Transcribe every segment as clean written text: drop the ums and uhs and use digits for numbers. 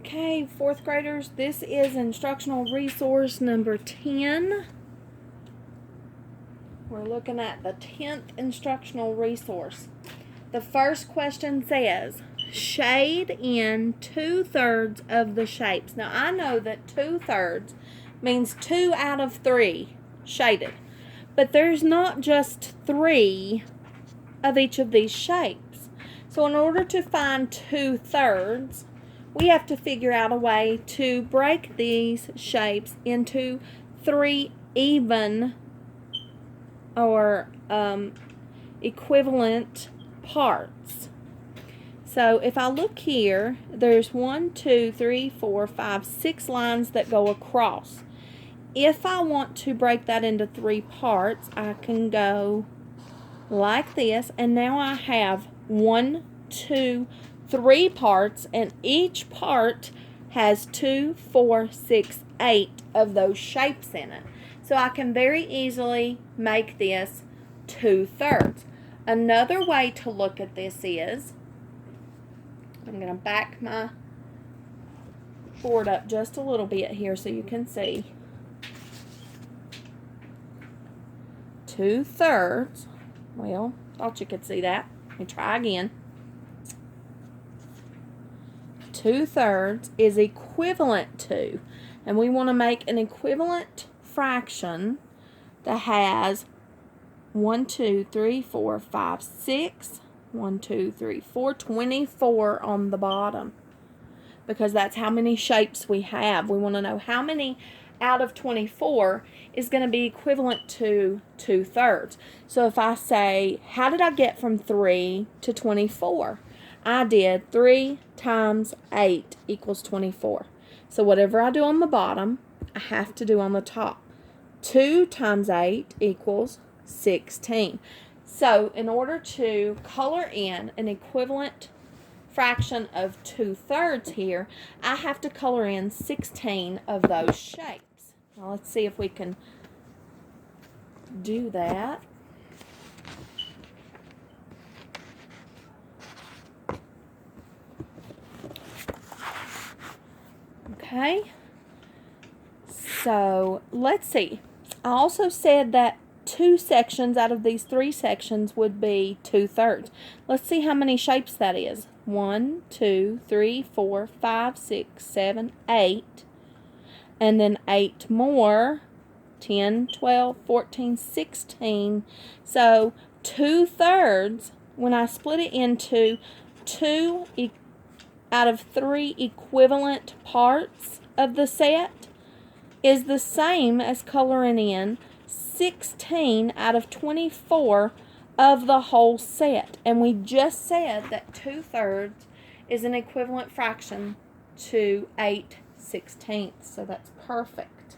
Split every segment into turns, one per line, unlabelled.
Okay, fourth graders, this is instructional resource number 10. We're looking at the 10th instructional resource. The first question says, shade in 2/3 of the shapes. Now, I know that 2/3 means 2 out of 3 shaded. But there's not just 3 of each of these shapes. So in order to find 2/3, we have to figure out a way to break these shapes into 3 even or equivalent parts. So if I look here, there's 1, 2, 3, 4, 5, 6 lines that go across. If I want to break that into 3 parts, I can go like this, and now I have 1, 2, 3 parts, and each part has 2, 4, 6, 8 of those shapes in it. So I can very easily make this 2/3. Another way to look at this is, I'm going to back my board up just a little bit here so you can see. 2/3. Well, thought you could see that. Let me try again. 2/3 is equivalent to, and we want to make an equivalent fraction that has 1, 2, 3, 4, 5, 6, 1, 2, 3, 4, 24 on the bottom, because that's how many shapes we have. We want to know how many out of 24 is going to be equivalent to 2/3. So if I say, how did I get from 3 to 24? I did 3 times 8 equals 24. So whatever I do on the bottom, I have to do on the top. 2 times 8 equals 16. So in order to color in an equivalent fraction of 2/3 here, I have to color in 16 of those shapes. Now let's see if we can do that. Okay, so let's see. I also said that 2 sections out of these 3 sections would be 2/3. Let's see how many shapes that is. 1, 2, 3, 4, 5, 6, 7, 8. And then 8 more. 10, 12, 14, 16. So 2/3, when I split it into 2 out of 3 equivalent parts of the set, is the same as coloring in 16 out of 24 of the whole set. And we just said that 2/3 is an equivalent fraction to 8/16. So that's perfect.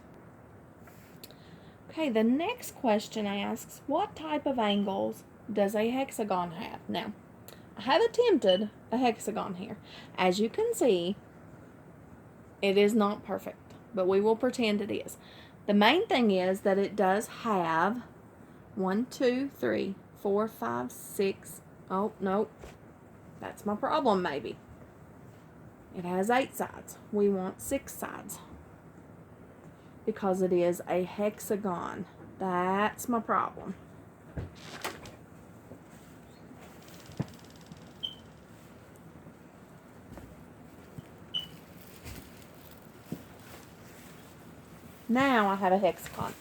Okay, the next question asks, what type of angles does a hexagon have? Now, I have attempted a hexagon here. As you can see, it is not perfect, but we will pretend it is. The main thing is that it does have 1, 2, 3, 4, 5, 6. Oh, no. That's my problem, maybe. It has 8 sides. We want 6 sides, because it is a hexagon. That's my problem. Now I have a hexagon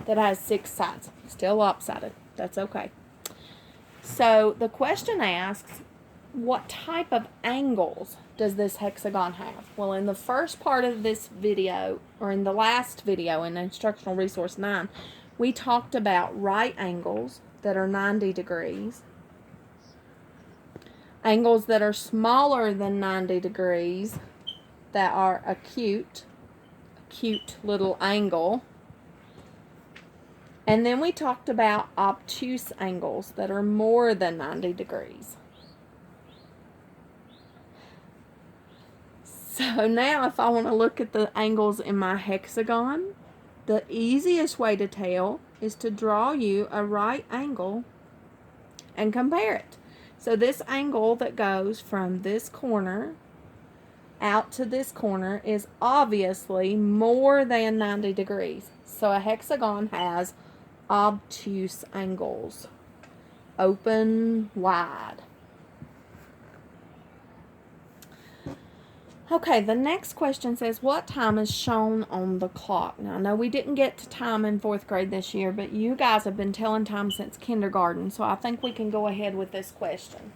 that has 6 sides. Still lopsided. That's okay. So the question asks, what type of angles does this hexagon have? Well, in the first part of this video, or in the last video in Instructional Resource 9, we talked about right angles that are 90 degrees, angles that are smaller than 90 degrees that are acute little angle, and then we talked about obtuse angles that are more than 90 degrees. So now if I want to look at the angles in my hexagon, the easiest way to tell is to draw you a right angle and compare it. So this angle that goes from this corner out to this corner is obviously more than 90 degrees. So a hexagon has obtuse angles. Open, wide. Okay, the next question says, what time is shown on the clock? Now, I know we didn't get to time in 4th grade this year, but you guys have been telling time since kindergarten, so I think we can go ahead with this question.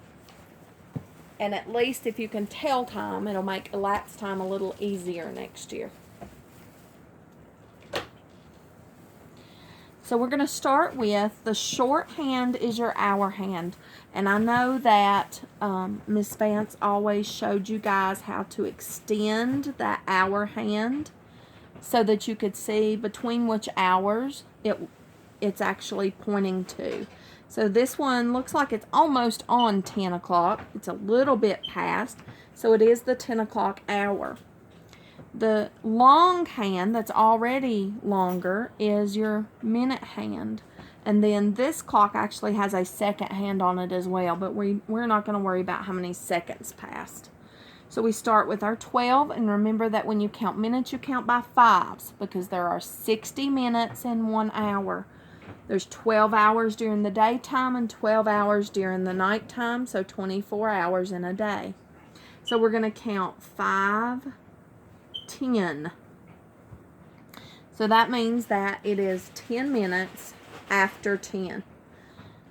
And at least if you can tell time, it'll make elapsed time a little easier next year. So we're going to start with the shorthand is your hour hand. And I know that Miss Vance always showed you guys how to extend that hour hand so that you could see between which hours it's actually pointing to. So this one looks like it's almost on 10 o'clock. It's a little bit past. So it is the 10 o'clock hour. The long hand that's already longer is your minute hand. And then this clock actually has a second hand on it as well, but we're not going to worry about how many seconds passed. So we start with our 12, and remember that when you count minutes, you count by fives because there are 60 minutes in 1 hour. There's 12 hours during the daytime and 12 hours during the nighttime, so 24 hours in a day. So we're going to count 5, 10. So that means that it is 10 minutes after 10.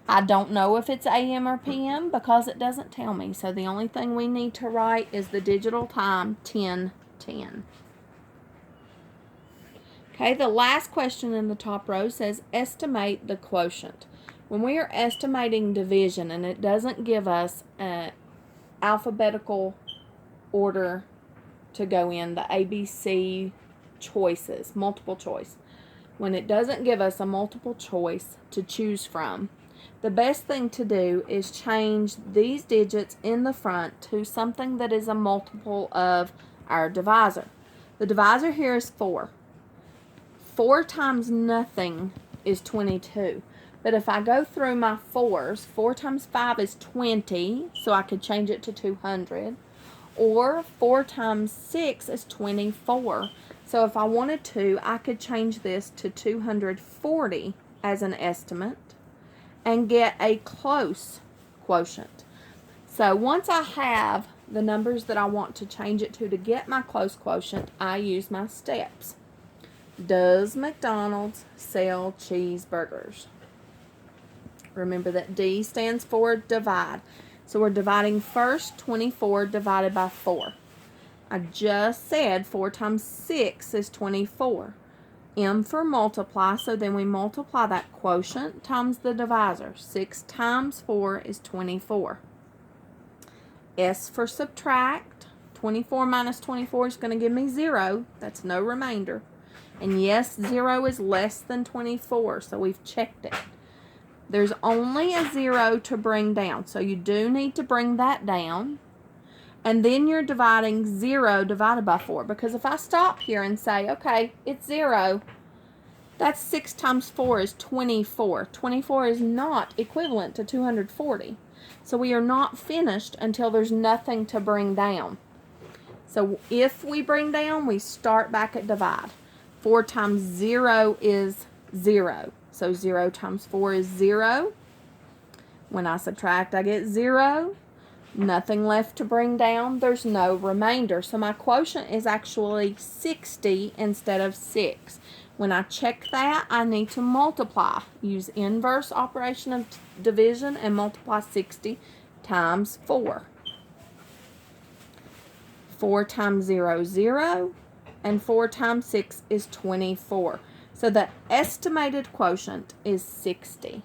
I don't know if it's AM or PM because it doesn't tell me. So the only thing we need to write is the digital time, 10:10. Okay, the last question in the top row says estimate the quotient. When we are estimating division and it doesn't give us an alphabetical order to go in, the ABC choices, multiple choice. When it doesn't give us a multiple choice to choose from, the best thing to do is change these digits in the front to something that is a multiple of our divisor. The divisor here is 4. 4 times nothing is 22. But if I go through my 4s, 4 times 5 is 20, so I could change it to 200. Or 4 times 6 is 24. So if I wanted to, I could change this to 240 as an estimate and get a close quotient. So once I have the numbers that I want to change it to get my close quotient, I use my steps. Does McDonald's sell cheeseburgers? Remember that D stands for divide. So we're dividing first 24 divided by 4. I just said 4 times 6 is 24. M for multiply, so then we multiply that quotient times the divisor. 6 times 4 is 24. S for subtract. 24 minus 24 is going to give me 0. That's no remainder. And yes, 0 is less than 24, so we've checked it. There's only a 0 to bring down, so you do need to bring that down. And then you're dividing 0 divided by 4, because if I stop here and say, okay, it's 0, that's 6 times 4 is 24. 24 is not equivalent to 240. So we are not finished until there's nothing to bring down. So if we bring down, we start back at divide. 4 times 0 is 0. So 0 times 4 is 0. When I subtract, I get 0. Nothing left to bring down. There's no remainder. So my quotient is actually 60 instead of 6. When I check that, I need to multiply. Use inverse operation of division and multiply 60 times 4. 4 times 0 is 0. And 4 times 6 is 24. So the estimated quotient is 60.